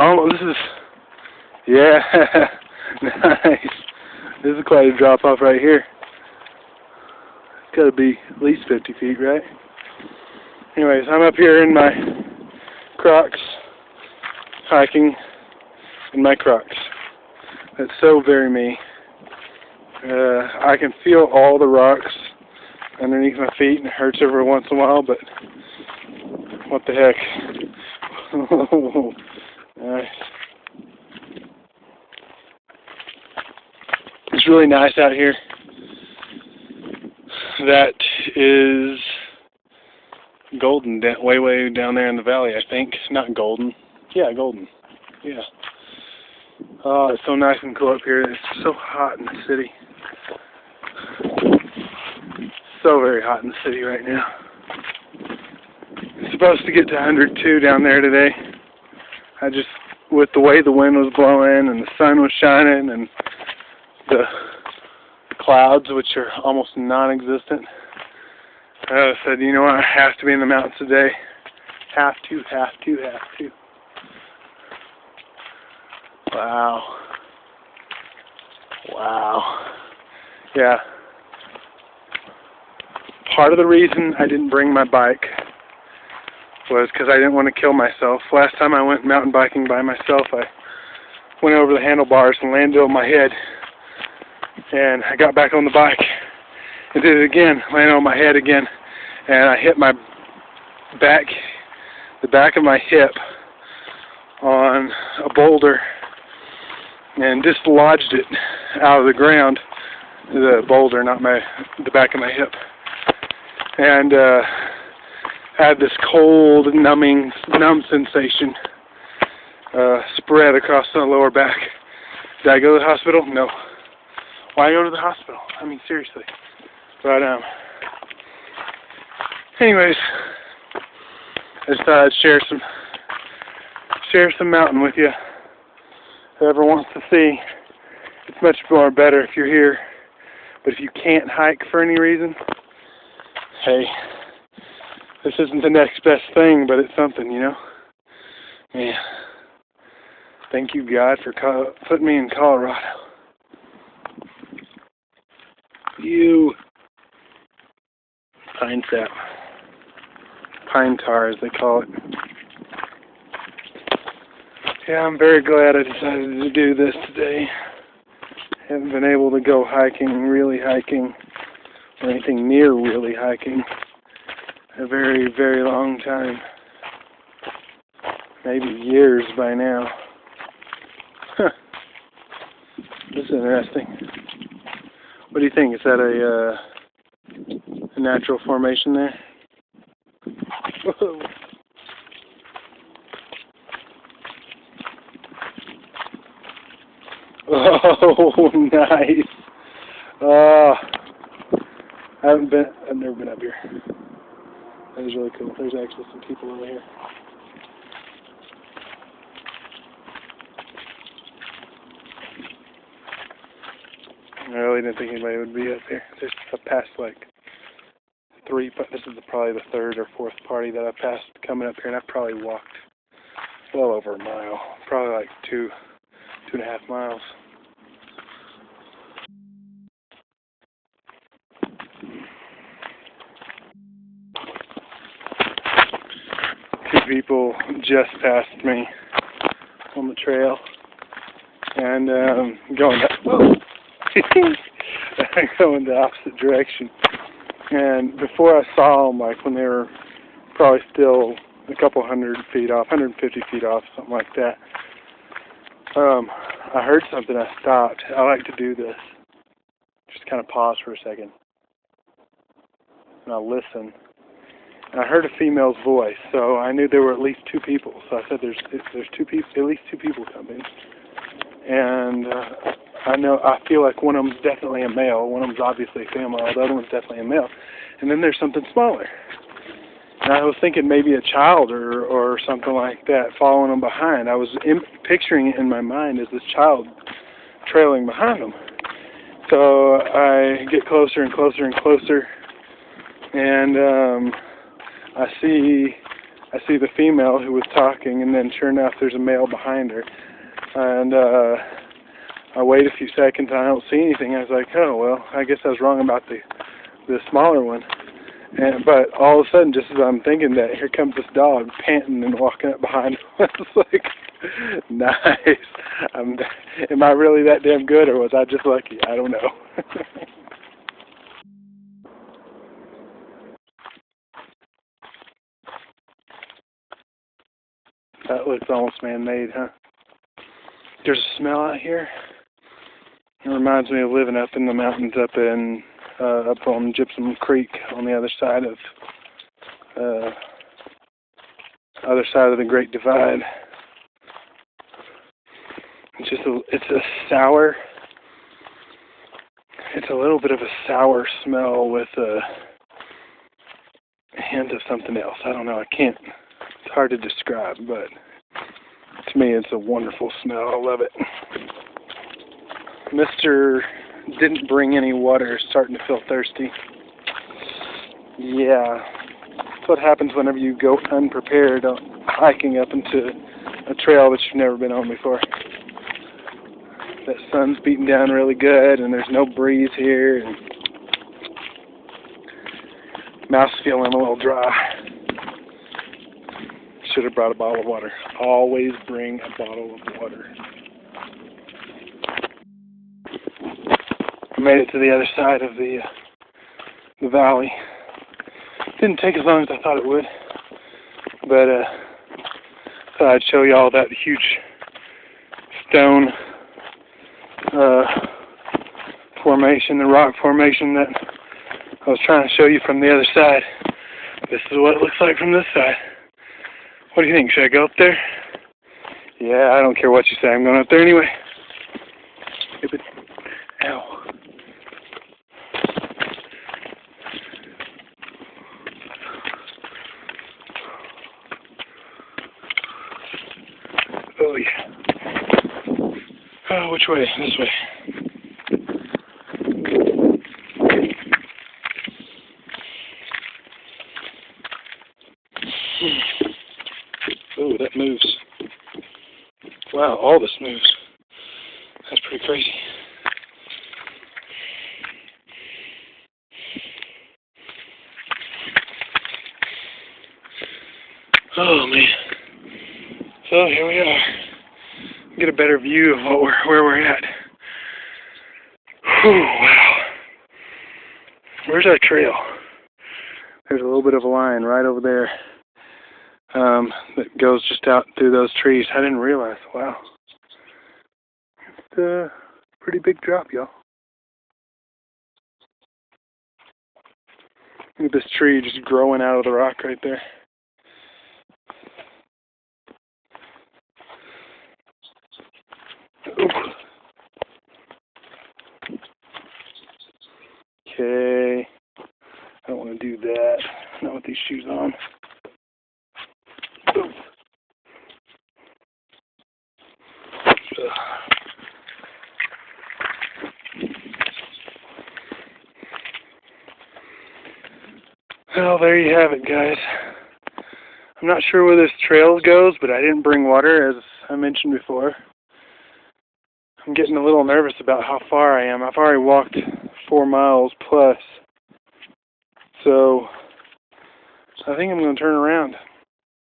Oh, this is, yeah, nice. This is quite a drop off right here. It's got to be at least 50 feet, right? Anyways, I'm up here in my Crocs, hiking in my Crocs. That's so very me. I can feel all the rocks underneath my feet, and it hurts every once in a while, but what the heck. Nice. It's really nice out here. That is Golden, way down there in the valley, I think. Not Golden. Yeah, Golden. Yeah. Oh, it's so nice and cool up here. It's so hot in the city. So very hot in the city right now. It's supposed to get to 102 down there today. With the way the wind was blowing and the sun was shining and the clouds, which are almost non-existent, I said, you know what, I have to be in the mountains today. Have to. Wow. Yeah. Part of the reason I didn't bring my bike was because I didn't want to kill myself. Last time I went mountain biking by myself, I went over the handlebars and landed on my head. And I got back on the bike and did it again, landed on my head again. And I hit my back, the back of my hip on a boulder and dislodged it out of the ground. The boulder, not the back of my hip. And had this cold, numb sensation spread across the lower back. Did I go to the hospital? No. Why go to the hospital? I mean, seriously. But anyways, I just thought I'd share some mountain with you. Whoever wants to see, it's much more better if you're here. But if you can't hike for any reason, hey, this isn't the next best thing, but it's something, you know? Man, thank you, God, for putting me in Colorado. You pine sap. Pine tar, as they call it. Yeah, I'm very glad I decided to do this today. Haven't been able to go really hiking, or anything near really hiking, a very, very long time. Maybe years by now. Huh. This is interesting. What do you think? Is that a natural formation there? Whoa. Oh, nice. I've never been up here. That is really cool. There's actually some people over here. I really didn't think anybody would be up here. There's past like this is probably the third or fourth party that I passed coming up here, and I've probably walked well over a mile, probably like 2.5 miles. Two people just passed me on the trail, and going the opposite direction. And before I saw them, like when they were probably still a couple 100 feet off, 150 feet off, something like that, I heard something. I stopped. I like to do this. Just kind of pause for a second, and I listen. And I heard a female's voice, so I knew there were at least two people. So I said, "There's two people, at least two people coming." And I feel like one of them's definitely a male. One of them's obviously a female. The other one's definitely a male. And then there's something smaller. And I was thinking maybe a child or something like that following them behind. I was picturing it in my mind as this child trailing behind them. So I get closer and closer and closer, and I see I see the female who was talking, and then sure enough, there's a male behind her. And I wait a few seconds, and I don't see anything. I was like, oh, well, I guess I was wrong about the smaller one. But all of a sudden, just as I'm thinking that, here comes this dog panting and walking up behind him. I was like, nice. Am I really that damn good, or was I just lucky? I don't know. That looks almost man-made, huh? There's a smell out here. It reminds me of living up in the mountains up on Gypsum Creek on the other side of the Great Divide. It's a little bit of a sour smell with a hint of something else. I don't know. It's hard to describe, but to me it's a wonderful smell. I love it. Mr. didn't bring any water, starting to feel thirsty. Yeah, that's what happens whenever you go unprepared hiking up into a trail that you've never been on before. That sun's beating down really good, and there's no breeze here, and mouth's feeling a little dry. Should have brought a bottle of water. Always bring a bottle of water. I made it to the other side of the valley. Didn't take as long as I thought it would, but thought I'd show you all that huge stone formation, the rock formation that I was trying to show you from the other side. This is what it looks like from this side. What do you think? Should I go up there? Yeah, I don't care what you say. I'm going up there anyway. Ow. Oh, yeah. Oh, which way? This way. Oh, that moves. Wow, all this moves. That's pretty crazy. Oh, man. So here we are. Get a better view of where we're at. Whew, wow. Where's our trail? There's a little bit of a line right over there that goes just out through those trees. I didn't realize. Wow. It's a pretty big drop, y'all. Look at this tree just growing out of the rock right there. Okay. I don't want to do that. Not with these shoes on. Well, there you have it, guys. I'm not sure where this trail goes, but I didn't bring water, as I mentioned before. I'm getting a little nervous about how far I am. I've already walked 4 miles plus. So I think I'm going to turn around.